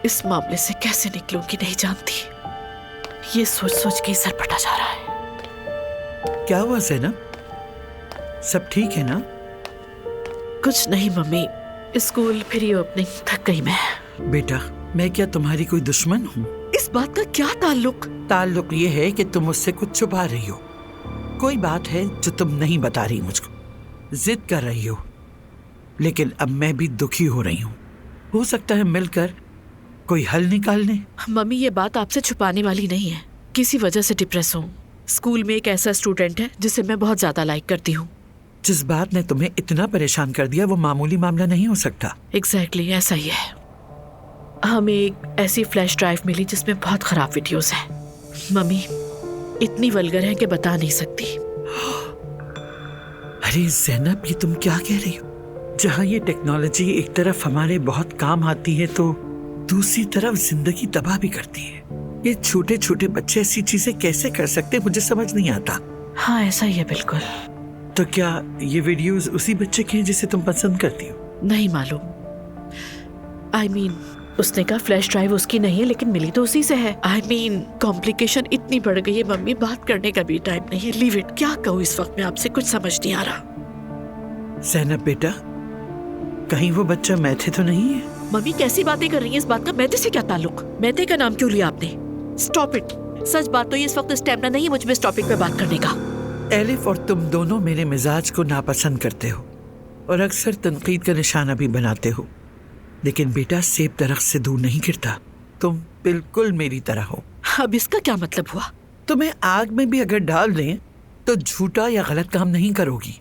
इस मामले से कैसे निकलूंगी नहीं जानती। ये सोच सोच के सर फटा जा रहा है। क्या हुआ ज़ैनब, सब ठीक है ना? कुछ नहीं मम्मी, स्कूल फ्री ओपनिंग थक गई मैं। बेटा, मैं क्या तुम्हारी कोई दुश्मन हूँ? इस बात का क्या ताल्लुक ये है कि तुम मुझसे कुछ छुपा रही हो। कोई बात है जो तुम नहीं बता रही मुझको, जिद कर रही हो। लेकिन अब मैं भी दुखी हो रही हूँ। हो सकता है मिलकर कोई हल निकाल लें। मम्मी, ये बात आपसे छुपाने वाली नहीं है। किसी वजह से डिप्रेस हूँ। स्कूल में एक ऐसा स्टूडेंट है जिसे मैं बहुत ज्यादा लाइक करती हूँ। जिस बात ने तुम्हें इतना परेशान कर दिया वो मामूली मामला नहीं हो सकता। एग्जैक्टली ऐसा ही है। हमें एक ऐसी फ्लैश ड्राइव मिली जिसमें बहुत खराब वीडियोस हैं। मम्मी, इतनी वल्गर है कि बता नहीं सकती। अरे ज़ैनब, ये तुम क्या कह रही हो? जहाँ ये टेक्नोलॉजी एक तरफ हमारे बहुत काम आती है तो दूसरी तरफ जिंदगी तबाह भी करती है। ये छोटे छोटे बच्चे ऐसी चीजें कैसे कर सकते, मुझे समझ नहीं आता। हाँ, ऐसा ही है बिल्कुल। तो क्या ये वीडियोस उसी बच्चे के हैं जिसे तुम पसंद करती हो? नहीं मालूम। I mean, उसने कहा फ्लैश ड्राइव उसकी नहीं है, लेकिन मिली तो उसी से है। I mean, कॉम्प्लिकेशन इतनी बढ़ गई है मम्मी, बात करने का भी टाइम नहीं है। Leave it. क्या कहूँ इस वक्त में आपसे, कुछ समझ नहीं आ रहा। ज़ैनब बेटा, कहीं वो बच्चा मैथे तो नहीं है? मम्मी कैसी बातें कर रही हैं? इस बात का मैथे से क्या ताल्लुक? मैथे का नाम क्यों लिया आपने? Stop it. सच बात तो ये इस वक्त स्टेमिना नहीं है मुझ में इस टॉपिक पे बात करने का। एलिफ और तुम दोनों मेरे मिजाज को नापसंद करते हो और अक्सर तनकीद का निशाना भी बनाते हो। लेकिन बेटा, सेब दरख्त से दूर नहीं गिरता। तुम बिल्कुल मेरी तरह हो। अब इसका क्या मतलब हुआ? तुम्हें आग में भी अगर डाल दें तो झूठा या गलत काम नहीं करोगी।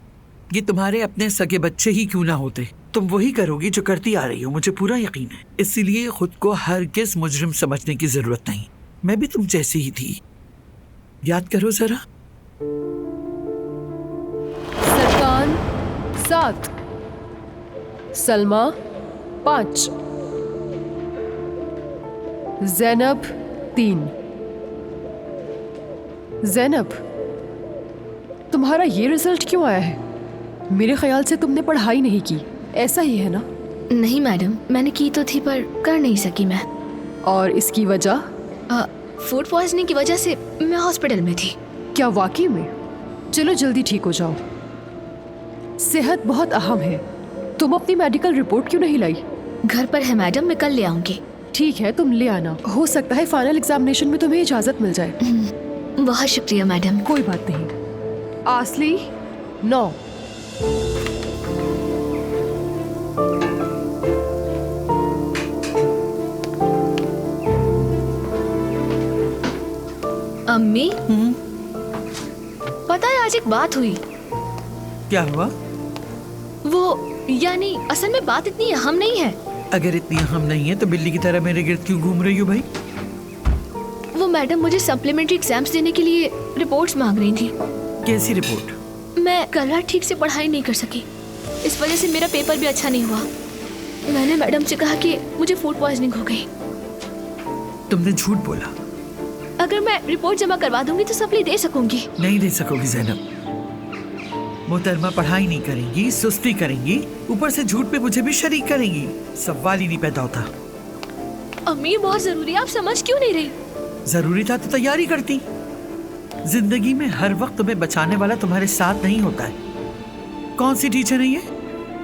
ये तुम्हारे अपने सगे बच्चे ही क्यों ना होते, तुम वही करोगी जो करती आ रही हो, मुझे पूरा यकीन है। इसीलिए खुद को हरगिज मुजरिम समझने की जरूरत नहीं। मैं भी तुम जैसी ही थी। याद करो जरा। सरकान 7, सलमा 5, ज़ैनब 3। ज़ैनब, तुम्हारा ये रिजल्ट क्यों आया है? मेरे ख्याल से तुमने पढ़ाई नहीं की, ऐसा ही है ना? नहीं मैडम, मैंने की तो थी पर कर नहीं सकी मैं। और इसकी वजह? फूड पॉइजनिंग की वजह से मैं हॉस्पिटल में थी। क्या वाकई में? चलो जल्दी ठीक हो जाओ। सेहत बहुत अहम है। तुम अपनी मेडिकल रिपोर्ट क्यों नहीं लाई? घर पर है मैडम, मैं कल ले आऊंगी। ठीक है, तुम ले आना। हो सकता है फाइनल एग्जामिनेशन में तुम्हें इजाजत मिल जाए। बहुत शुक्रिया मैडम। कोई बात नहीं। आसली 9। अम्मी, पता है आज एक बात हुई। क्या हुआ? वो यानी असल में बात इतनी अहम नहीं है। अगर इतनी अहम नहीं है तो बिल्ली की तरह मेरे गिर्द क्यों घूम रही हो भाई? वो मैडम मुझे सप्लीमेंट्री एग्जाम्स देने के लिए रिपोर्ट्स मांग रही थी। कैसी रिपोर्ट? मैं कल रात ठीक से पढ़ाई नहीं कर सकी, इस वजह से मेरा पेपर भी अच्छा नहीं हुआ। मैंने मैडम से कहा कि मुझे फूड पॉइजनिंग हो गई। तुमने झूठ बोला। अगर मैं रिपोर्ट जमा करवा दूंगी तो सप्ली दे सकूंगी। नहीं दे सकोगी ज़ैनब। मोहतरमा पढ़ाई नहीं करेंगी, सुस्ती करेंगी, ऊपर से झूठ पे मुझे भी शरीक करेंगी। सवाल ही नहीं पैदा होता। अम्मी, बहुत जरूरी है, आप समझ क्यों नहीं रही? जरूरी था तो तैयारी करती। जिंदगी में हर वक्त तुम्हें बचाने वाला तुम्हारे साथ नहीं होता है। कौन सी टीचर है ये?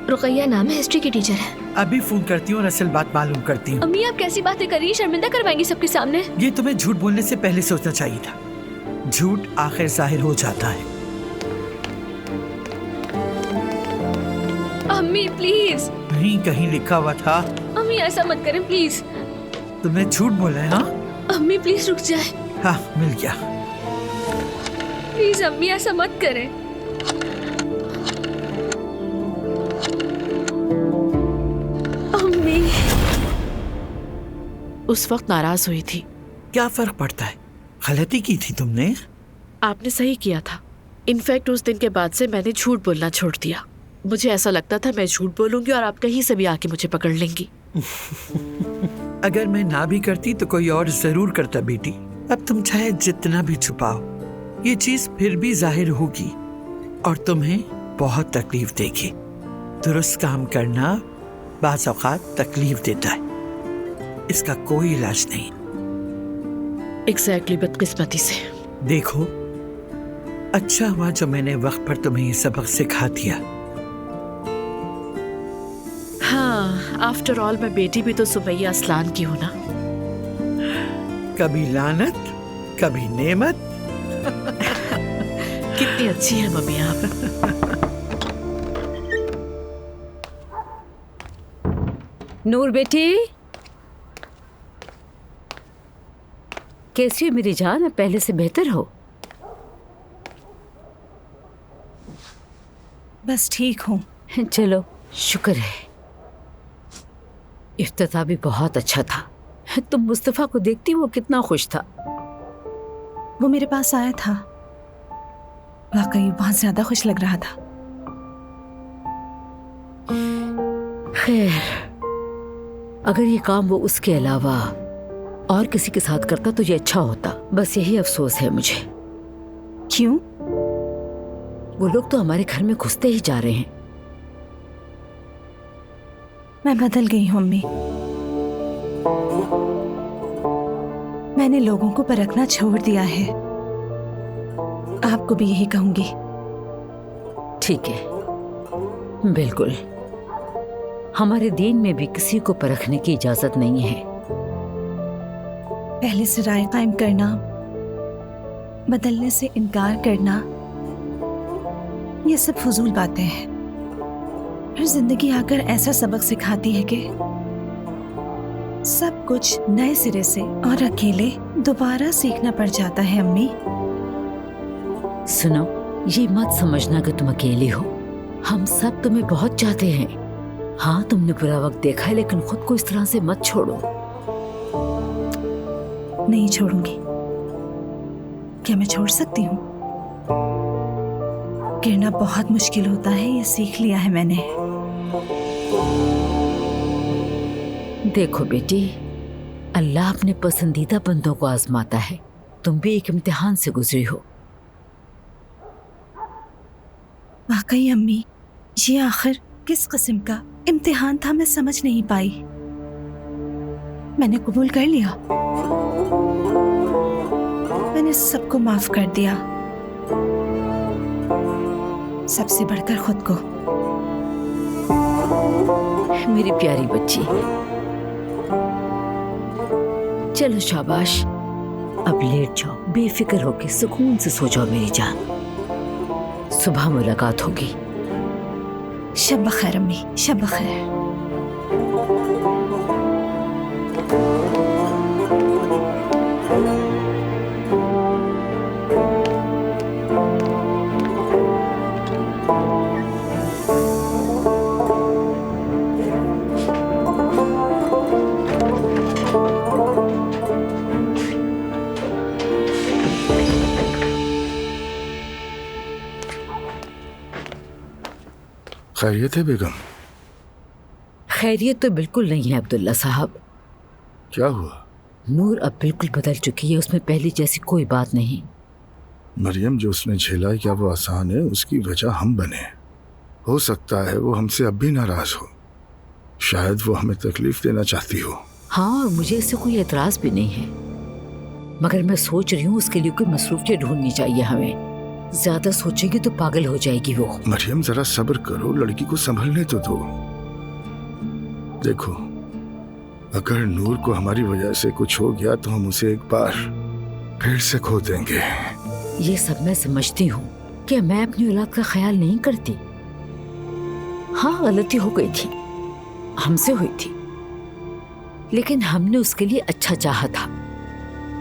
रुकैया नाम है, हिस्ट्री की टीचर है। अभी फोन करती हूँ और असल बात मालूम करती हूँ। अम्मी, आप कैसी बातें कर रही हैं? शर्मिंदा करवाएंगी सबके सामने। ये तुम्हें झूठ बोलने से पहले सोचना चाहिए था। झूठ आखिर जाहिर हो जाता है। अम्मी प्लीज। नहीं, कहीं लिखा हुआ था। अम्मी ऐसा मत करें प्लीज। तुमने झूठ बोला है? हाँ अम्मी प्लीज रुक जाए। हाँ, मिल गया। प्लीज अम्मी ऐसा मत करें। अम्मी। उस वक्त नाराज हुई थी। क्या फर्क पड़ता है, गलती की थी तुमने। आपने सही किया था। इनफैक्ट उस दिन के बाद से मैंने झूठ बोलना छोड़ दिया। मुझे ऐसा लगता था मैं झूठ बोलूंगी और आप कहीं से भी आके मुझे पकड़ लेंगी। अगर मैं ना भी करती तो कोई और जरूर करता बेटी। अब तुम चाहे जितना भी छुपाओ, ये चीज फिर भी जाहिर होगी और तुम्हें बहुत तकलीफ देगी। दुरुस्त काम करना बाज़ औक़ात तकलीफ देता है। इसका कोई इलाज नहीं। एग्जैक्टली, बदकिस्मती से। देखो, अच्छा हुआ जो मैंने वक्त पर तुम्हें ये सबक सिखा दिया। हाँ, आफ्टर ऑल मैं बेटी भी तो सुमैया असलान की हूँ ना। कभी लानत, कभी नेमत। कितनी अच्छी है मम्मी आप। नूर बेटी, कैसी हो मेरी जान? अब पहले से बेहतर हो? बस ठीक हूँ। चलो, शुक्र है। इफ्तिताह भी बहुत अच्छा था। तुम मुस्तफा को देखती वो कितना खुश था। वो मेरे पास आया था, वाकई बहुत ज्यादा खुश लग रहा था। खैर, अगर ये काम वो उसके अलावा और किसी के साथ करता तो ये अच्छा होता। बस यही अफसोस है मुझे। क्यों? वो लोग तो हमारे घर में घुसते ही जा रहे हैं। मैं बदल गई हूँ अम्मी। मैंने लोगों को परखना छोड़ दिया है। आपको भी यही कहूंगी। ठीक है, बिल्कुल। हमारे दीन में भी किसी को परखने की इजाजत नहीं है। पहले से राय कायम करना, बदलने से इनकार करना, ये सब फजूल बातें हैं। फिर जिंदगी आकर ऐसा सबक सिखाती है कि सब कुछ नए सिरे से और अकेले दोबारा सीखना पड़ जाता है। अम्मी, सुनो, ये मत समझना कि तुम अकेली हो। हम सब तुम्हें बहुत चाहते हैं। हाँ, तुमने बुरा वक्त देखा है, लेकिन खुद को इस तरह से मत छोड़ो। नहीं छोड़ूंगी। क्या मैं छोड़ सकती हूँ? गिरना बहुत मुश्किल होता है, ये सीख लिया है मैंने। देखो बेटी, अल्लाह अपने पसंदीदा बंदों को आजमाता है। तुम भी एक इम्तिहान से गुजरी हो। वाकई अम्मी, ये आखिर किस किस्म का इम्तिहान था मैं समझ नहीं पाई। मैंने कबूल कर लिया, मैंने सबको माफ कर दिया, सबसे बढ़कर खुद को। मेरी प्यारी बच्ची, चलो शाबाश, अब लेट जाओ, बेफिक्र होके सुकून से सो जाओ मेरी जान। सुबह मुलाकात होगी। शब बखैर अम्मी, शब बखैर। खैरियत है बेगम? खैरियत तो बिल्कुल नहीं है अब्दुल्ला साहब। क्या हुआ? नूर अब बिल्कुल बदल चुकी है, उसमें पहले जैसी कोई बात नहीं। मरियम, जो उसने झेला है क्या वो आसान है? उसकी वजह हम बने। हो सकता है वो हमसे अब भी नाराज हो। शायद वो हमें तकलीफ देना चाहती हो। हाँ, और मुझे इससे कोई एतराज भी नहीं है, मगर मैं सोच रही हूँ उसके लिए कोई मसरूफियत ढूंढनी चाहिए हमें। ज्यादा सोचेगी तो पागल हो जाएगी वो। मरियम, जरा सब्र करो, लड़की को संभलने तो दो। देखो, अगर नूर को हमारी वजह से कुछ हो गया तो हम उसे एक बार फिर से खो देंगे। ये सब मैं समझती हूँ कि मैं अपनी औलाद का ख्याल नहीं करती। हाँ, गलती हो गई थी, हमसे हुई थी, लेकिन हमने उसके लिए अच्छा चाहा था।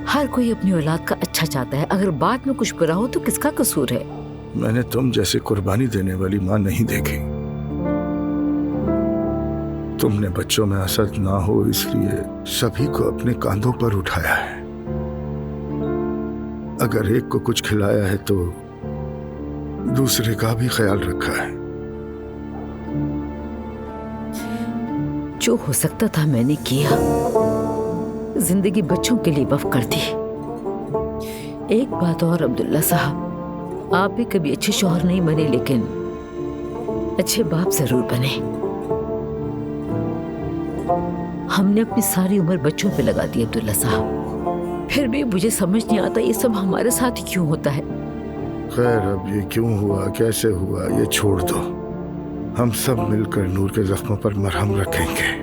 हर कोई अपनी औलाद का अच्छा चाहता है। अगर बाद में कुछ बुरा हो तो किसका कसूर है? मैंने तुम जैसे कुर्बानी देने वाली माँ नहीं देखी। तुमने बच्चों में असर ना हो इसलिए सभी को अपने कांधों पर उठाया है। अगर एक को कुछ खिलाया है तो दूसरे का भी ख्याल रखा है। जो हो सकता था मैंने किया। जिंदगी बच्चों के लिए वक्फ कर दी। एक बात और अब्दुल्ला साहब, आप भी कभी अच्छे शौहर नहीं बने, लेकिन अच्छे बाप जरूर बने। हमने अपनी सारी उम्र बच्चों पे लगा दी अब्दुल्ला साहब, फिर भी मुझे समझ नहीं आता ये सब हमारे साथ ही क्यों होता है। खैर, अब ये क्यों हुआ, कैसे हुआ, ये छोड़ दो। हम सब मिलकर नूर के जख्मों पर मरहम रखेंगे।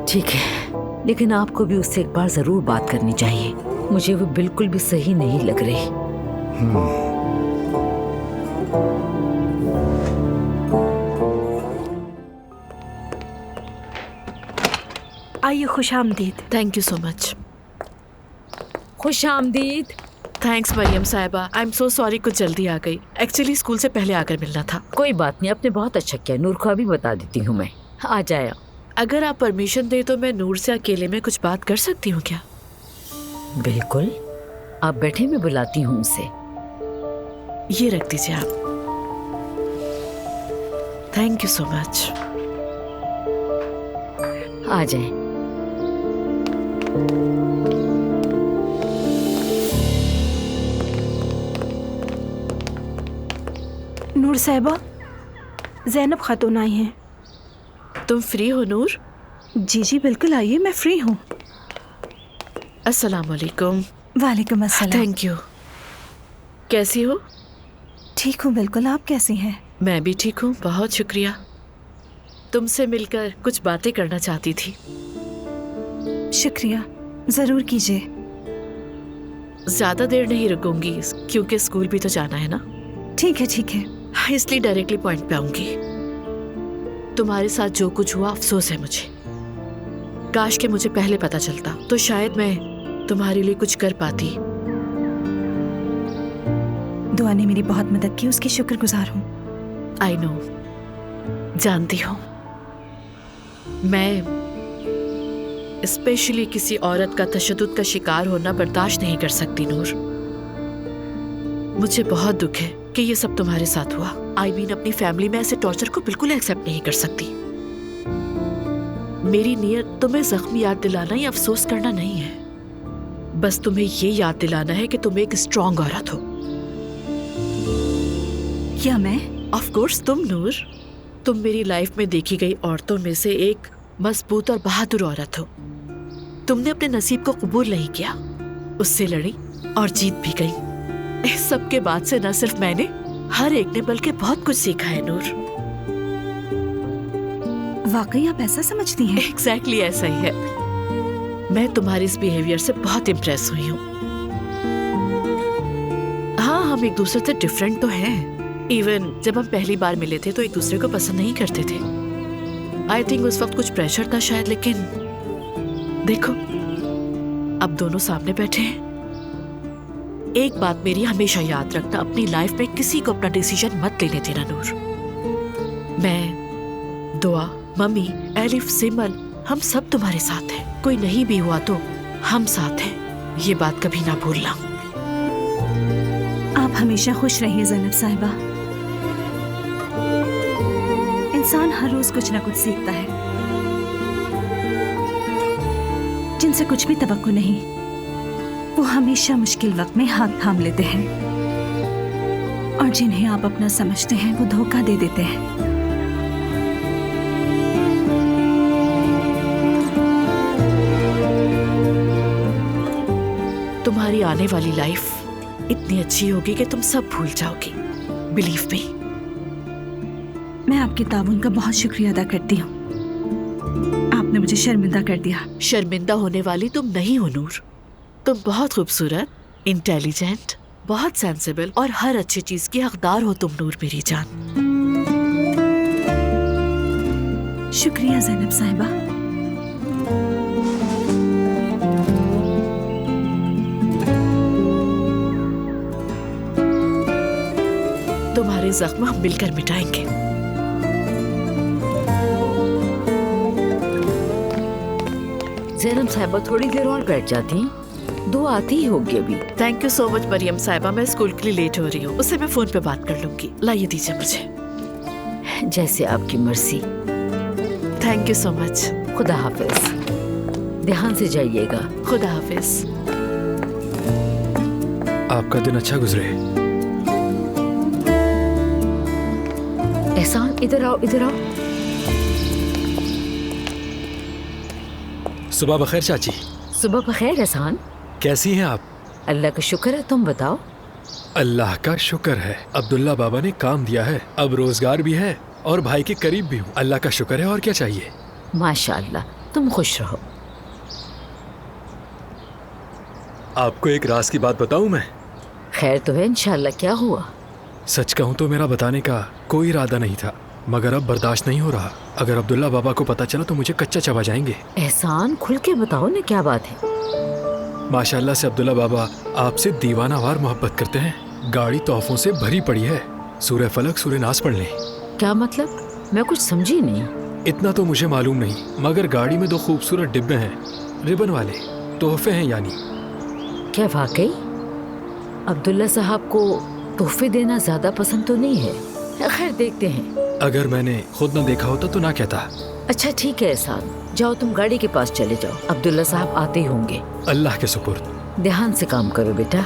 ठीक है, लेकिन आपको भी उससे एक बार जरूर बात करनी चाहिए। मुझे वो बिल्कुल भी सही नहीं लग रही। आइए, खुश आमदीद। Thank you so much. खुश आमदीद। थैंक्स मरियम साहिबा, आई एम सो सॉरी, कुछ जल्दी आ गई। एक्चुअली स्कूल से पहले आकर मिलना था। कोई बात नहीं, आपने बहुत अच्छा किया। नूर को अभी बता देती हूँ मैं। आ जाया। अगर आप परमिशन दे तो मैं नूर से अकेले में कुछ बात कर सकती हूँ क्या? बिल्कुल, आप बैठे, मैं बुलाती हूँ उसे। ये रख दीजिए आप। Thank you so much. आ जाए। नूर साहिबा, ज़ैनब खातून आई हैं। तुम फ्री हो नूर? जी जी बिल्कुल, आइए, मैं फ्री हूँ। अस्सलाम वालेकुम। वालेकुम अस्सलाम। Thank you. कैसी हो? ठीक हूँ बिल्कुल, आप कैसी हैं? मैं भी ठीक हूँ, बहुत शुक्रिया। तुमसे मिलकर कुछ बातें करना चाहती थी। शुक्रिया, ज़रूर कीजिए। ज्यादा देर नहीं रुकूंगी क्योंकि स्कूल भी तो जाना है ना। ठीक है ठीक है। इसलिए डायरेक्टली पॉइंट पे आऊंगी। तुम्हारे साथ जो कुछ हुआ, अफसोस है मुझे। काश के मुझे पहले पता चलता तो शायद मैं तुम्हारे लिए कुछ कर पाती। दुआ ने मेरी बहुत मदद की, उसकी शुक्रगुजार हूँ। आई नो, जानती हूँ। मैं स्पेशली किसी औरत का तशद्दुद का शिकार होना बर्दाश्त नहीं कर सकती नूर। मुझे बहुत दुख है कि ये सब तुम्हारे साथ हुआ। आई मीन, अपनी फैमिली में ऐसे टॉर्चर को बिल्कुल एक्सेप्ट नहीं कर सकती। मेरी नीयत तुम्हें जख्म याद दिलाना या अफसोस करना नहीं है। बस तुम्हें ये याद दिलाना है कि तुम एक स्ट्रॉन्ग औरत हो। क्या मैं? ऑफ कोर्स तुम नूर। तुम मेरी लाइफ में देखी गई औरतों में से एक मजबूत और बहादुर औरत हो। तुमने अपने नसीब को कबूल नहीं किया, उससे लड़ी और जीत भी गई। इस सब के बाद से न सिर्फ मैंने, हर एक ने बल्कि बहुत कुछ सीखा है नूर। वाकई आप ऐसा समझती हैं? एग्जैक्टली ऐसा ही है। मैं तुम्हारी इस बिहेवियर से बहुत इम्प्रेस हुई हूँ। हाँ, हम एक दूसरे से डिफरेंट तो हैं। इवन जब हम पहली बार मिले थे तो एक दूसरे को पसंद नहीं करते थे। आई थिंक उस वक्त कुछ प्रेशर था शायद, लेकिन देखो अब दोनों सामने बैठे हैं। एक बात मेरी हमेशा याद रखना, अपनी लाइफ में किसी को अपना डिसीजन मत लेने देना नूर। मैं, दुआ, मम्मी, एलिफ, सिमन, हम सब तुम्हारे साथ हैं। कोई नहीं भी हुआ तो हम साथ हैं, ये बात कभी ना भूलना। आप हमेशा खुश रहिए ज़ैनब साहिबा। इंसान हर रोज कुछ ना कुछ सीखता है। जिनसे कुछ भी तवक्को नहीं, वो हमेशा मुश्किल वक्त में हाथ थाम लेते हैं, और जिन्हें आप अपना समझते हैं वो धोखा दे देते हैं। तुम्हारी आने वाली लाइफ इतनी अच्छी होगी कि तुम सब भूल जाओगी, बिलीव मी। मैं आपके ताउन का बहुत शुक्रिया अदा करती हूँ। आपने मुझे शर्मिंदा कर दिया। शर्मिंदा होने वाली तुम नहीं हो नूर। तुम बहुत खूबसूरत, इंटेलिजेंट, बहुत सेंसिबल और हर अच्छी चीज की हकदार हो तुम नूर, मेरी जान। शुक्रिया ज़ैनब साहिबा। तुम्हारे जख्म हम मिलकर मिटाएंगे। ज़ैनब साहिबा थोड़ी देर और बैठ जाती, दो आती ही होगी अभी। थैंक यू सो मच मरियम साहिबा, मैं स्कूल के लिए लेट हो रही हूँ, उससे मैं फोन पे बात कर लूंगी। लाइए दीजिए मुझे। जैसे आपकी मर्जी। Thank you so much. खुदा हाफिज, ध्यान से जाइएगा। खुदा हाफिज। आपका दिन अच्छा गुजरे। एहसान, इधर आओ, इधर आओ। सुबह बखैर चाची। सुबह बखैर एहसान। कैसी हैं आप? अल्लाह का शुक्र है, तुम बताओ। अल्लाह का शुक्र है, अब्दुल्ला बाबा ने काम दिया है, अब रोजगार भी है और भाई के करीब भी हूँ। अल्लाह का शुक्र है, और क्या चाहिए। माशाअल्लाह, तुम खुश रहो। आपको एक राज की बात बताऊं मैं? खैर तो है इंशाअल्लाह। क्या हुआ? सच कहूँ तो मेरा बताने का कोई इरादा नहीं था, मगर अब बर्दाश्त नहीं हो रहा। अगर अब्दुल्ला बाबा को पता चला तो मुझे कच्चा चबा जाएंगे। एहसान, खुल के बताओ ना, क्या बात है? माशाल्लाह से अब्दुल्ला बाबा आपसे दीवानावार मोहब्बत करते हैं। गाड़ी तोहफों से भरी पड़ी है। सूरह फलक सूरह नास पढ़ लें। क्या मतलब? मैं कुछ समझी नहीं। इतना तो मुझे मालूम नहीं, मगर गाड़ी में 2 खूबसूरत डिब्बे हैं, रिबन वाले तोहफे हैं। यानी क्या वाकई? अब्दुल्ला साहब को तोहफे देना ज्यादा पसंद तो नहीं है। खैर देखते हैं। अगर मैंने खुद न देखा होता तो ना कहता। अच्छा ठीक है एहसान, जाओ तुम गाड़ी के पास चले जाओ, अब्दुल्ला साहब आते ही होंगे। अल्लाह के सुपुर्द। ध्यान से काम करो बेटा।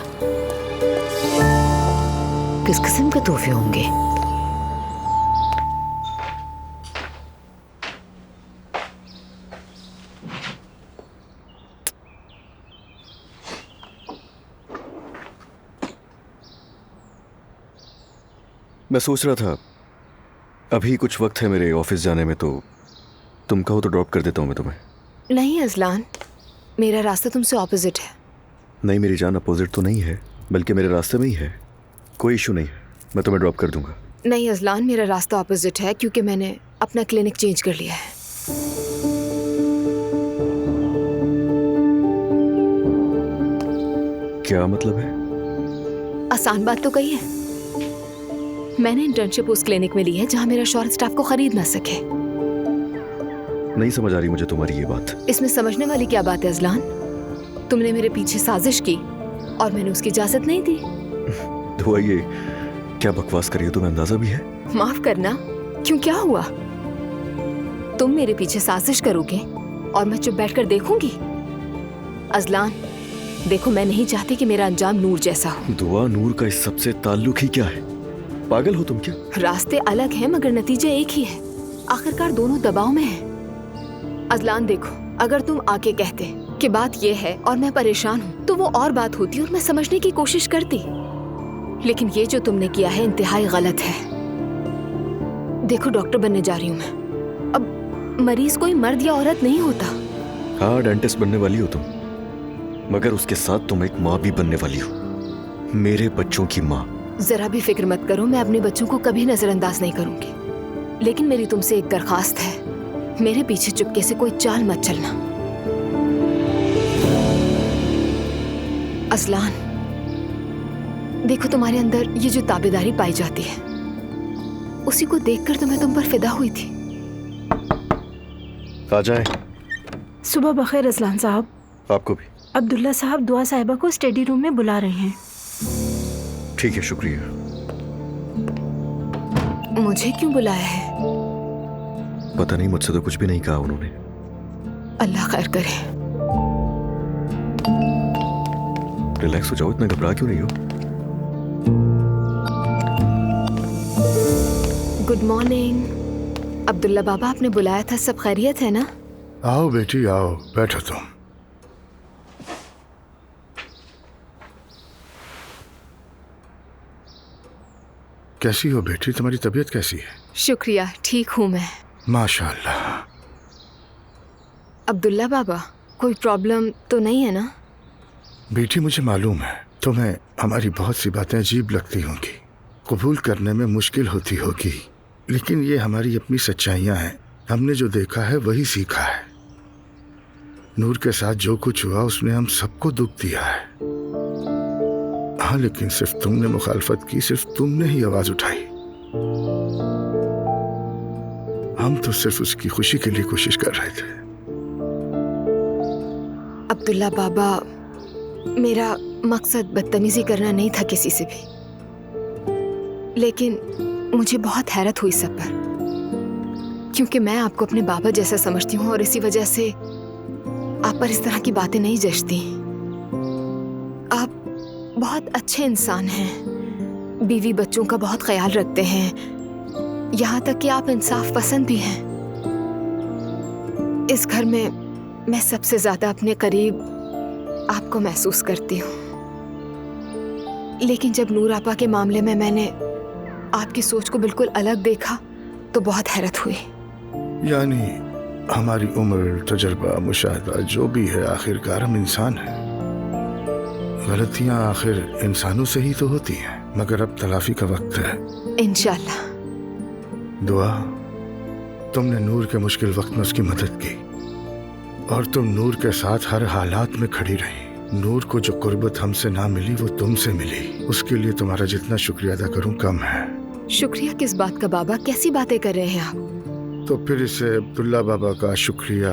किस किस्म के तोहफे होंगे? मैं सोच रहा था अभी कुछ वक्त है मेरे ऑफिस जाने में, तो तुम कहो तो ड्रॉप कर देता हूँ मैं तुम्हें। नहीं अजलान, मेरा रास्ता तुमसे ऑपोजिट है। नहीं मेरी जान, अपोजिट तो नहीं है, बल्कि मेरे रास्ते में ही है। कोई इशू नहीं है, मैं तुम्हें ड्रॉप कर दूंगा। नहीं अजलान, मेरा रास्ता ऑपोजिट है क्योंकि मैंने अपना क्लिनिक चेंज कर लिया है। क्या मतलब है? आसान बात तो कही है। मैंने इंटर्नशिप उस क्लिनिक में ली है जहां मेरा शौहर स्टाफ को खरीद ना सके। नहीं समझ आ रही मुझे तुम्हारी ये बात। इसमें समझने वाली क्या बात है अजलान? तुमने मेरे पीछे साजिश की और मैंने उसकी इजाजत नहीं दी। दुआ, ये क्या बकवास करी हो, तुम्हें अंदाजा भी है? माफ करना, क्यों, क्या हुआ? तुम मेरे पीछे साजिश करोगे और मैं चुप बैठकर देखूंगी? अजलान देखो, मैं नहीं चाहती कि मेरा अंजाम नूर जैसा हो। दुआ, नूर का इस सबसे ताल्लुक ही क्या है? पागल हो तुम क्या? रास्ते अलग हैं मगर नतीजा एक ही है। आखिरकार दोनों दबाव में हैं। अजलान देखो, अगर तुम आके कहते कि बात ये है और मैं परेशान हूँ तो वो और बात होती और मैं समझने की कोशिश करती, लेकिन ये जो तुमने किया है इंतहाई गलत है। देखो डॉक्टर बनने जा रही हूँ मैं। अब मरीज कोई मर्द या औरत नहीं होता। हाँ, डेंटिस्ट बनने वाली हो तुम, मगर उसके साथ तुम एक माँ भी बनने वाली हो, मेरे बच्चों की माँ। जरा भी फिक्र मत करो, मैं अपने बच्चों को कभी नजरअंदाज नहीं करूंगी। लेकिन मेरी तुमसे एक दरखास्त है, मेरे पीछे चुपके से कोई चाल मत चलना। अजलान देखो, तुम्हारे अंदर ये जो ताबेदारी पाई जाती है, उसी को देखकर तो मैं तुम पर फिदा हुई थी। आ जाए। सुबह बखैर अजलान साहब। आपको भी। अब्दुल्ला साहब दुआ साहिबा को स्टडी रूम में बुला रहे हैं। ठीक है, शुक्रिया। मुझे क्यों बुलाया है? पता नहीं, मुझसे तो कुछ भी नहीं कहा उन्होंने। अल्लाह खैर करे। रिलैक्स हो जाओ, इतना घबरा क्यों रही हो? Good morning. अब्दुल्ला बाबा, आपने बुलाया था, सब खैरियत है ना? आओ बेटी आओ, बैठो तुम। कैसी हो बेटी, तुम्हारी तबीयत कैसी है? शुक्रिया, ठीक हूँ मैं। माशाअल्लाह। अब्दुल्ला बाबा, कोई प्रॉब्लम तो नहीं है ना? बेटी मुझे मालूम है तुम्हें हमारी बहुत सी बातें अजीब लगती होंगी, कबूल करने में मुश्किल होती होगी, लेकिन ये हमारी अपनी सच्चाइयाँ हैं। हमने जो देखा है वही सीखा है। नूर के साथ जो कुछ हुआ उसने हम सबको दुख दिया है। हाँ, लेकिन सिर्फ तुमने मुखालफत की, सिर्फ तुमने ही आवाज उठाई। हम तो सिर्फ उसकी खुशी के लिए कोशिश कर रहे थे। अब्दुल्ला बाबा, मेरा मकसद बदतमीजी करना नहीं था किसी से भी, लेकिन मुझे बहुत हैरत हुई सब पर, क्योंकि मैं आपको अपने बाबा जैसा समझती हूँ और इसी वजह से आप पर इस तरह की बातें नहीं जचती। आप बहुत अच्छे इंसान हैं, बीवी बच्चों का बहुत ख्याल रखते हैं, यहाँ तक कि आप इंसाफ पसंद भी हैं। इस घर में मैं सबसे ज्यादा अपने करीब आपको महसूस करती हूँ, लेकिन जब नूर आपा के मामले में मैंने आपकी सोच को बिल्कुल अलग देखा तो बहुत हैरत हुई। यानी हमारी उम्र, तजुर्बा, मुशाहदा जो भी है, आखिरकार हम इंसान हैं। गलतियां आखिर इंसानों से ही तो होती हैं, मगर अब तलाफी का वक्त है। इंशाल्लाह। दुआ, तुमने नूर के मुश्किल वक्त में उसकी मदद की और तुम नूर के साथ हर हालात में खड़ी रही। नूर को जो कुर्बत हमसे ना मिली वो तुमसे मिली। उसके लिए तुम्हारा जितना शुक्रिया अदा करूं कम है। शुक्रिया किस बात का बाबा? कैसी बातें कर रहे हैं आप? तो फिर इसे अब्दुल्ला बाबा का शुक्रिया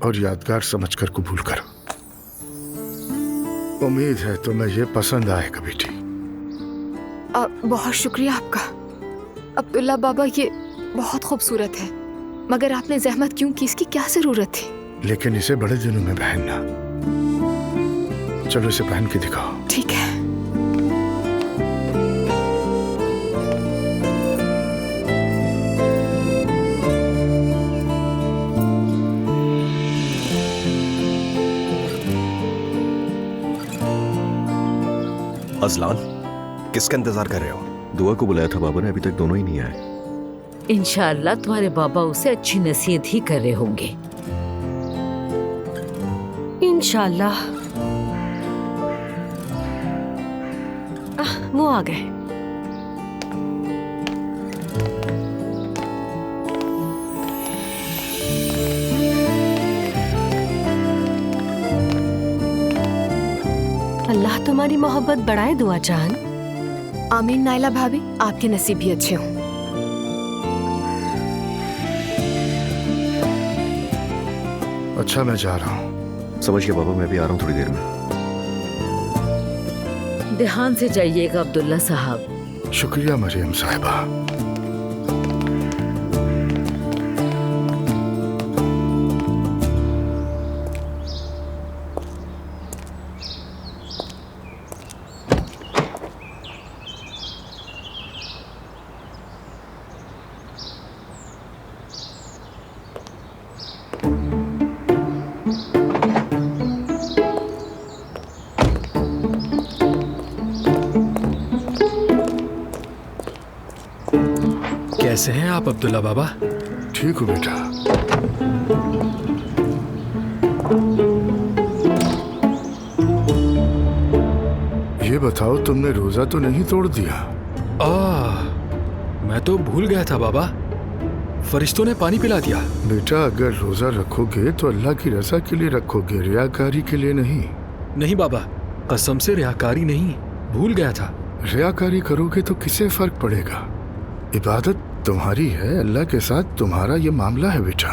और यादगार समझकर कबूल करो। उम्मीद है तुम्हें ये पसंद आएगा बेटी। बहुत शुक्रिया आपका अब्दुल्ला बाबा, ये बहुत खूबसूरत है, मगर आपने जहमत क्यों की? इसकी क्या जरूरत थी? लेकिन इसे बड़े दिनों में पहनना। चलो इसे पहन के दिखाओ। ठीक है। अजलान, किसका इंतजार कर रहे हो? दुआ को बुलाया था बाबा ने, अभी तक दोनों ही नहीं आए। इंशाअल्लाह तुम्हारे बाबा उसे अच्छी नसीहत ही कर रहे होंगे। इंशाअल्लाह। वो आ गए। अल्लाह तुम्हारी मोहब्बत बढ़ाए दुआ जान। आमीन नाइला भाभी, आपके नसीब भी अच्छे हों। अच्छा मैं जा रहा हूँ। समझ गया बाबा, मैं भी आ रहा हूँ थोड़ी देर में। ध्यान से जाइएगा अब्दुल्ला साहब। शुक्रिया मरियम साहिबा। कैसे हैं आप अब्दुल्ला बाबा? ठीक हो बेटा। ये बताओ, तुमने रोजा तो नहीं तोड़ दिया? मैं तो भूल गया था बाबा, फरिश्तों ने पानी पिला दिया। बेटा, अगर रोजा रखोगे तो अल्लाह की रजा के लिए रखोगे, रियाकारी के लिए नहीं। नहीं बाबा, कसम से रियाकारी नहीं, भूल गया था। रियाकारी करोगे तो किसे फर्क पड़ेगा? इबादत तुम्हारी है, अल्लाह के साथ तुम्हारा ये मामला है बेटा।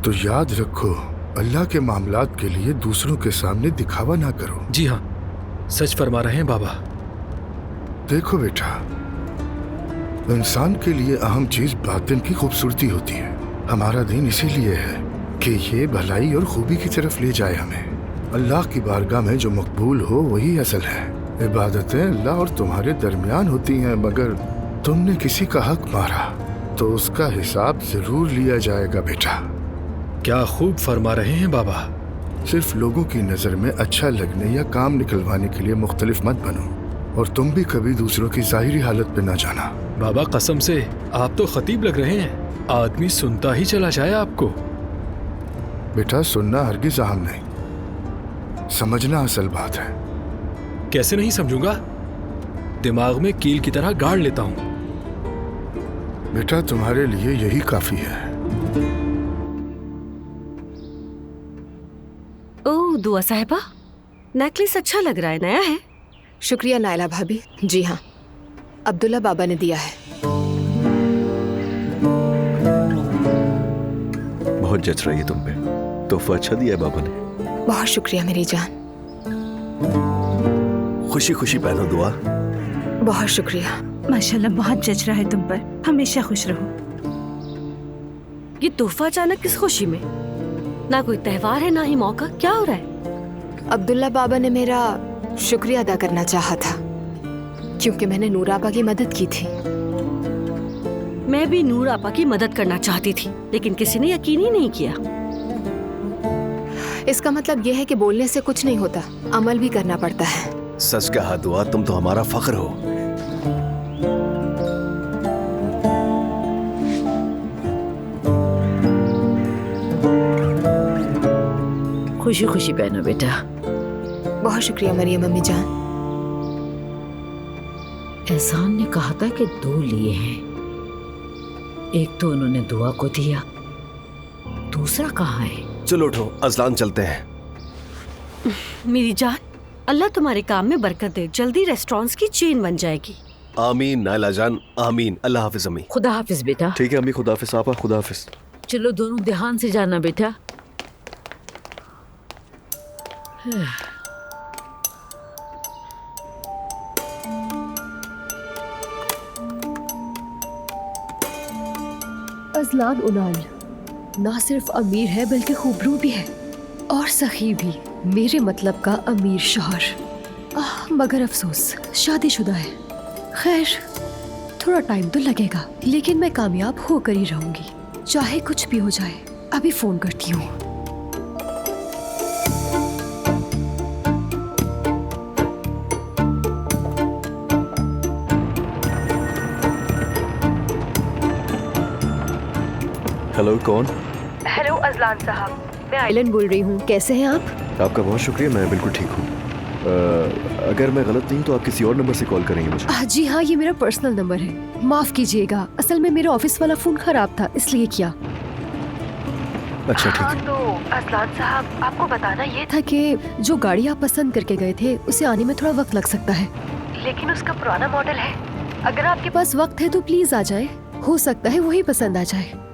तो याद रखो, अल्लाह के मामलात के लिए दूसरों के सामने दिखावा ना करो। जी हाँ, सच फरमा रहे हैं बाबा। देखो बेटा, इंसान के लिए अहम चीज बातिन की खूबसूरती होती है। हमारा दीन इसीलिए है कि ये भलाई और खूबी की तरफ ले जाए हमें। अल्लाह की बारगाह में जो मकबूल हो वही असल है। इबादतें अल्लाह और तुम्हारे दरमियान होती हैं, मगर तुमने किसी का हक मारा तो उसका हिसाब जरूर लिया जाएगा बेटा। क्या खूब फरमा रहे हैं बाबा। सिर्फ लोगों की नजर में अच्छा लगने या काम निकलवाने के लिए मुख्तलिफ मत बनो, और तुम भी कभी दूसरों की जाहिरी हालत पे ना जाना। बाबा कसम से आप तो खतीब लग रहे हैं, आदमी सुनता ही चला जाए आपको। बेटा, सुनना हरगिज अहम नहीं, समझना असल बात है। कैसे नहीं समझूंगा, दिमाग में कील की तरह गाड़ लेता हूँ। बेटा, तुम्हारे लिए यही काफी है। ओह दुआ साहिबा, नेकलेस अच्छा लग रहा है, नया है। शुक्रिया नाइला भाभी। जी हाँ, अब्दुल्ला बाबा ने दिया है। बहुत जच रही है तुम पे, तोहफा अच्छा दिया है बाबा ने। बहुत शुक्रिया मेरी जान। खुशी खुशी पहनो दुआ। बहुत शुक्रिया। माशाल्लाह, बहुत जच रहा है तुम पर। हमेशा खुश रहो। ये तोहफा अचानक किस खुशी में? ना कोई त्योहार है ना ही मौका, क्या हो रहा है? अब्दुल्ला बाबा ने मेरा शुक्रिया अदा करना चाहा था, क्योंकि मैंने नूर आपा की मदद की थी। मैं भी नूर आपा की मदद करना चाहती थी, लेकिन किसी ने यकीन ही नहीं किया। इसका मतलब यह है कि बोलने से कुछ नहीं होता, अमल भी करना पड़ता है। सच कहा दुआ, तुम तो हमारा फख्र हो। खुशी खुशी पहनो बेटा। बहुत शुक्रिया मरियम अम्मी जान। एहसान ने कहा था कि 2 लिए हैं, एक तो उन्होंने दुआ को दिया, दूसरा कहाँ है? चलो उठो, अजलान चलते हैं। मेरी जान, अल्लाह तुम्हारे काम में बरकत दे, जल्दी रेस्टोरेंट्स की चेन बन जाएगी। आमीन नायला जान, आमीन। अल्लाह हाफिज अम्मी। खुदा हाफिज बेटा। ठीक है अम्मी, खुदा हाफिज। आपा खुदा हाफिज। चलो दोनों ध्यान से जाना बेटा। अजलान उनाल ना सिर्फ अमीर है बल्कि खूबरू भी है और सखी भी, मेरे मतलब का अमीर शौहर। मगर अफसोस शादीशुदा है। खैर थोड़ा टाइम तो लगेगा, लेकिन मैं कामयाब होकर ही रहूंगी, चाहे कुछ भी हो जाए। अभी फोन करती हूँ। हेलो, कौन? हेलो अजलान साहब, मैं आइलन बोल रही हूँ। कैसे हैं आप? आपका बहुत शुक्रिया, मैं बिल्कुल ठीक हूँ। अगर मैं गलत नहीं तो आप किसी और नंबर से कॉल करेंगे मुझे? जी हाँ, ये मेरा पर्सनल नंबर है। माफ कीजिएगा, असल में मेरा ऑफिस वाला फोन खराब था, इसलिए किया। अच्छा ठीक है। तो अजलान साहब, आपको बताना ये था कि जो गाड़ी आप पसंद करके गए थे उसे आने में थोड़ा वक्त लग सकता है, लेकिन उसका पुराना मॉडल है। अगर आपके पास वक्त है तो प्लीज आ जाए, हो सकता है वही पसंद आ जाए।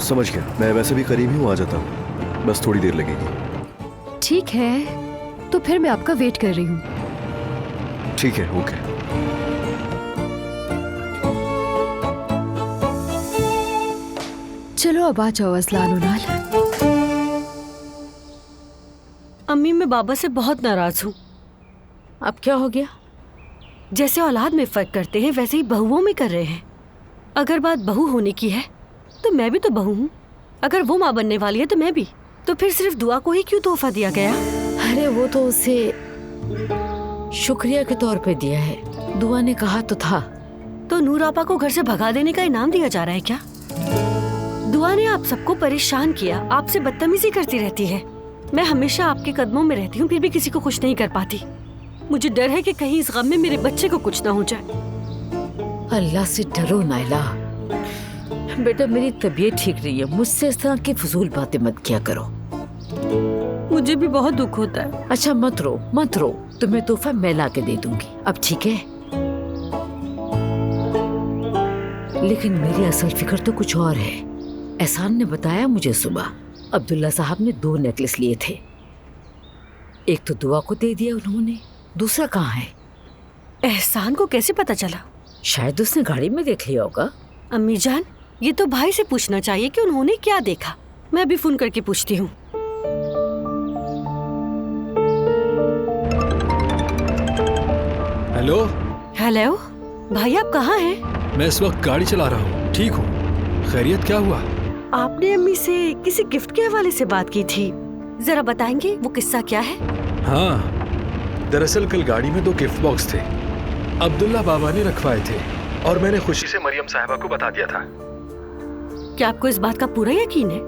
समझ गया, मैं वैसे भी करीब ही हूँ, आ जाता हूँ, बस थोड़ी देर लगेगी। ठीक है, तो फिर मैं आपका वेट कर रही हूँ। ठीक है, ओके। चलो अब आ जाओ अजलान उनाल। अम्मी, मैं बाबा से बहुत नाराज हूँ। अब क्या हो गया? जैसे औलाद में फर्क करते हैं वैसे ही बहुओं में कर रहे हैं। अगर बात बहू होने की है तो मैं भी तो बहू हूँ। अगर वो माँ बनने वाली है तो मैं भी। तो फिर सिर्फ दुआ को ही क्यों तोहफा दिया गया? अरे वो तो उसे शुक्रिया के तौर पे दिया है, दुआ ने कहा तो था। तो नूर आपा को घर से भगा देने का इनाम दिया जा रहा है क्या? दुआ ने आप सबको परेशान किया, आपसे बदतमीजी करती रहती है। मैं हमेशा आपके कदमों में रहती हूँ, फिर भी किसी को खुश नहीं कर पाती। मुझे डर है कि कहीं इस गम में मेरे बच्चे को कुछ ना हो जाए। अल्लाह से डरो नायला। बेटा मेरी तबीयत ठीक नहीं है, मुझसे इस तरह की फजूल बातें मत किया करो। मुझे भी बहुत दुख होता है। अच्छा मत रो मत रो, तुम्हें तोहफा मैं ला के दे दूंगी अब, ठीक है? लेकिन मेरी असल फिक्र तो कुछ और है। एहसान ने बताया मुझे सुबह, अब्दुल्ला साहब ने 2 नेकलेस लिए थे। एक तो दुआ को दे दिया उन्होंने, दूसरा कहाँ है? एहसान को कैसे पता चला? शायद उसने गाड़ी में देख लिया होगा। अम्मी जान, ये तो भाई से पूछना चाहिए कि उन्होंने क्या देखा। मैं अभी फोन करके पूछती हूँ। हेलो। हेलो भाई, आप कहाँ हैं? मैं इस वक्त गाड़ी चला रहा हूँ। ठीक हूँ, खैरियत क्या हुआ? आपने अम्मी से किसी गिफ्ट के हवाले से बात की थी, जरा बताएंगे वो किस्सा क्या है? हाँ, दरअसल कल गाड़ी में 2 गिफ्ट बॉक्स थे, अब्दुल्ला बाबा ने रखवाए थे और मैंने खुशी से मरियम साहिबा को बता दिया था। क्या आपको इस बात का पूरा यकीन है?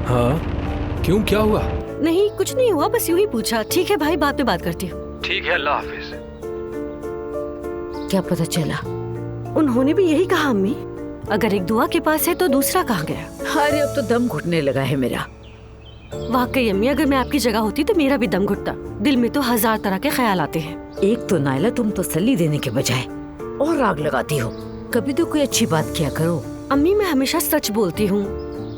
हाँ, क्यों, क्या हुआ? नहीं, कुछ नहीं हुआ, बस यूं ही पूछा। ठीक है भाई, बाद में बात करती हूँ। ठीक है, अल्लाह हाफिज। क्या पता चला? उन्होंने भी यही कहा अम्मी, अगर एक दुआ के पास है तो दूसरा कहाँ गया? अरे अब तो दम घुटने लगा है मेरा। वाकई अम्मी, अगर मैं आपकी जगह होती तो मेरा भी दम घुटता। दिल में तो 1000 तरह के ख्याल आते हैं। एक तो नायला, तुम तसल्ली देने के बजाय और आग लगाती हो। कभी तो कोई अच्छी बात किया करो। अम्मी, मैं हमेशा सच बोलती हूँ,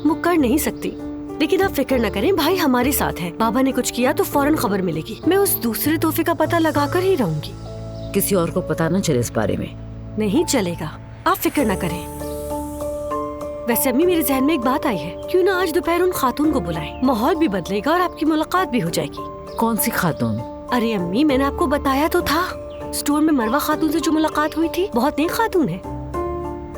मुकर नहीं सकती। लेकिन आप फिक्र न करें, भाई हमारे साथ है। बाबा ने कुछ किया तो फौरन खबर मिलेगी। मैं उस दूसरे तोहफे का पता लगा कर ही रहूंगी। किसी और को पता न चले इस बारे में। नहीं चलेगा, आप फिक्र न करें। वैसे अम्मी, मेरे जहन में एक बात आई है, क्यों ना आज दोपहर उन खातून को बुलाएं? माहौल भी बदलेगा और आपकी मुलाकात भी हो जाएगी। कौन सी खातून? अरे अम्मी, मैंने आपको बताया तो था, स्टोर में मरवा खातून से जो मुलाकात हुई थी, बहुत नेक खातून है।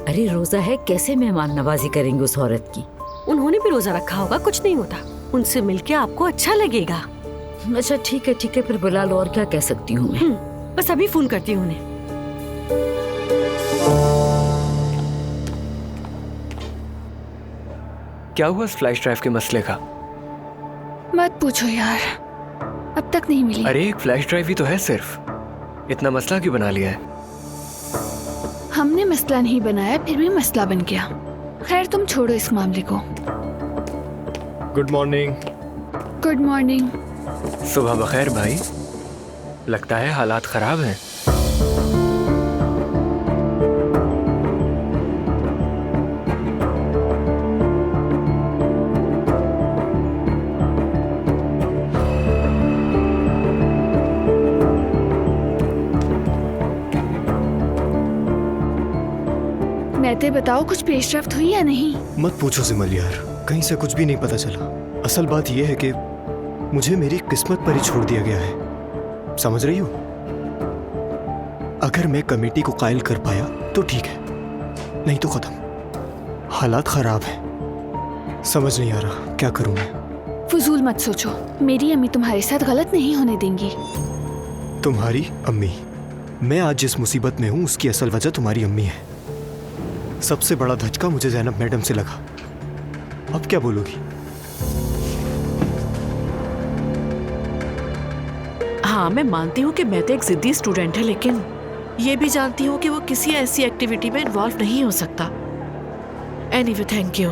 अरे रोजा है, कैसे मेहमान नवाजी करेंगे उस औरत की? उन्होंने भी रोजा रखा होगा, कुछ नहीं होता। उनसे मिलके आपको अच्छा लगेगा। अच्छा ठीक है, फिर बुला लो, और क्या कह सकती हूँ मैं। बस अभी फोन करती हूँ उन्हें। क्या हुआ इस फ्लैश ड्राइव के मसले का? मत पूछो यार, अब तक नहीं मिली। अरे एक फ्लैश ड्राइव ही तो है सिर्फ, इतना मसला क्यों बना लिया है? हमने मसला नहीं बनाया, फिर भी मसला बन गया। खैर तुम छोड़ो इस मामले को। Good morning. Good morning. सुबह बखैर भाई, लगता है हालात खराब हैं। कहते बताओ कुछ पेशरफ्त हुई या नहीं? मत पूछो सिमल यार, कहीं से कुछ भी नहीं पता चला। असल बात यह है कि मुझे मेरी किस्मत पर ही छोड़ दिया गया है, समझ रही हो? अगर मैं कमेटी को कायल कर पाया तो ठीक है, नहीं तो खत्म। हालात खराब हैं, समझ नहीं आ रहा क्या करूं मैं। फजूल मत सोचो, मेरी अम्मी तुम्हारे साथ गलत नहीं होने देंगी। तुम्हारी अम्मी? मैं आज जिस मुसीबत में हूं उसकी असल वजह तुम्हारी अम्मी है। सबसे बड़ा धचका मुझे ज़ैनब मैडम से लगा। अब क्या बोलोगी? हाँ मैं मानती हूँ कि मैं तो एक जिद्दी स्टूडेंट है, लेकिन ये भी जानती हूँ कि वो किसी ऐसी एक्टिविटी में इन्वॉल्व नहीं हो सकता। एनीवे थैंक यू,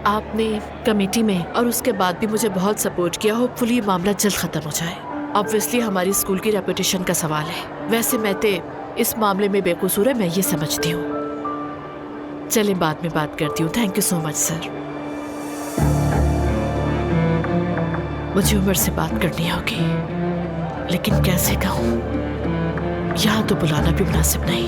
आपने कमेटी में और उसके बाद भी मुझे बहुत सपोर्ट किया। होपफुली ये मामला जल्द खत्म हो जाए। ऑब्वियसली हमारी स्कूल की रेपुटेशन का सवाल है। वैसे मैं तो इस मामले में बेकसूर है, मैं ये समझती हूँ। चलें बाद में बात करती हूँ। Thank you so much sir. मुझे उमर से बात करनी होगी, लेकिन कैसे कहूँ? यहाँ तो बुलाना भी मुनासिब नहीं।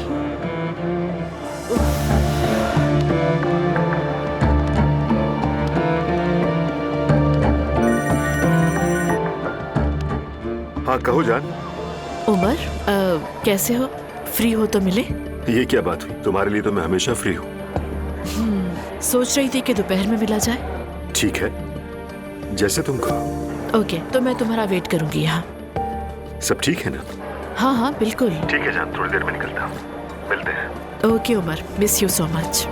हाँ कहो जान। उमर कैसे हो? फ्री हो तो मिले। ये क्या बात हुई? तुम्हारे लिए तो मैं हमेशा फ्री हूँ। सोच रही थी कि दोपहर में मिला जाए। ठीक है, जैसे तुम कहो। ओके, तो मैं तुम्हारा वेट करूंगी यहाँ। सब ठीक है ना? हाँ हाँ बिल्कुल। ठीक है जान, थोड़ी देर में निकलता हूँ, मिलते हैं। Okay Umar, miss you so much.